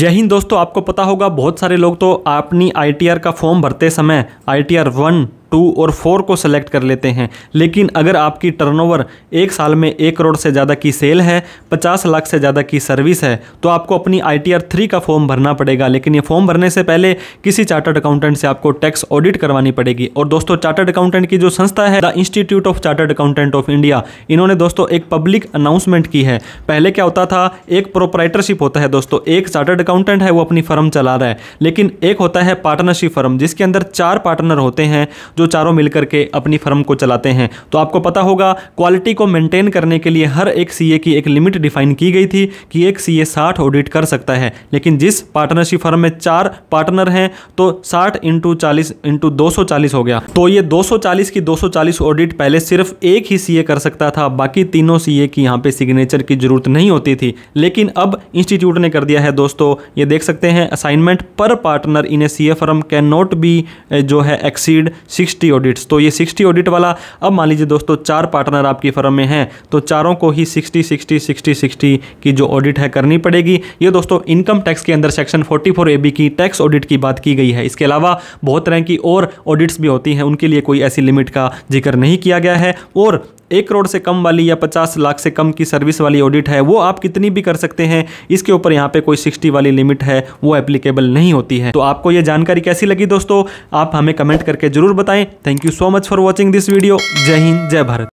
जय हिंद दोस्तों। आपको पता होगा बहुत सारे लोग तो अपनी ITR का फॉर्म भरते समय ITR 1, 2 और 4 को सेलेक्ट कर लेते हैं, लेकिन अगर आपकी टर्नओवर एक साल में 1 करोड़ से ज़्यादा की सेल है, 50 लाख से ज़्यादा की सर्विस है, तो आपको अपनी ITR 3 का फॉर्म भरना पड़ेगा। लेकिन ये फॉर्म भरने से पहले किसी चार्टर्ड अकाउंटेंट से आपको टैक्स ऑडिट करवानी पड़ेगी। और दोस्तों, चार्टर्ड अकाउंटेंट की जो संस्था है the institute of chartered accountant of India, इन्होंने दोस्तों एक पब्लिक अनाउंसमेंट की है। पहले क्या होता था, एक प्रोप्राइटरशिप होता है दोस्तों, एक चार्टर्ड अकाउंटेंट है वो अपनी फर्म चला रहा है, लेकिन एक होता है पार्टनरशिप फर्म जिसके अंदर 4 पार्टनर होते हैं जो चारों मिलकर के अपनी फर्म को चलाते हैं। तो आपको पता होगा क्वालिटी को मेंटेन करने के लिए हर एक सीए की एक लिमिट डिफाइन की गई थी कि एक सीए 60 ऑडिट कर सकता है। लेकिन जिस पार्टनरशिप फर्म में 4 पार्टनर हैं तो 60 × 40 × 240 हो गया। तो ये 240 की 240 ऑडिट पहले सिर्फ एक ही सीए कर सकता था, बाकी तीनों सीए की यहाँ पे सिग्नेचर की जरूरत नहीं होती थी। लेकिन अब इंस्टीट्यूट ने कर दिया है दोस्तों, ये देख सकते हैं, असाइनमेंट पर partner in A CA firm can not be जो है एक्सीड 60 ऑडिट्स। तो ये 60 ऑडिट वाला, अब मान लीजिए दोस्तों 4 पार्टनर आपकी फर्म में हैं तो चारों को ही 60 की जो ऑडिट है करनी पड़ेगी। ये दोस्तों इनकम टैक्स के अंदर सेक्शन 44AB की टैक्स ऑडिट की बात की गई है। इसके अलावा बहुत तरह की और ऑडिट्स भी होती हैं, उनके लिए कोई ऐसी लिमिट का जिक्र नहीं किया गया है। और 1 करोड़ से कम वाली या 50 लाख से कम की सर्विस वाली ऑडिट है वो आप कितनी भी कर सकते हैं, इसके ऊपर यहाँ पे कोई 60 वाली लिमिट है वो एप्लीकेबल नहीं होती है। तो आपको ये जानकारी कैसी लगी दोस्तों, आप हमें कमेंट करके जरूर बताएं। Thank you so much for watching this video. जय हिंद, जय भारत।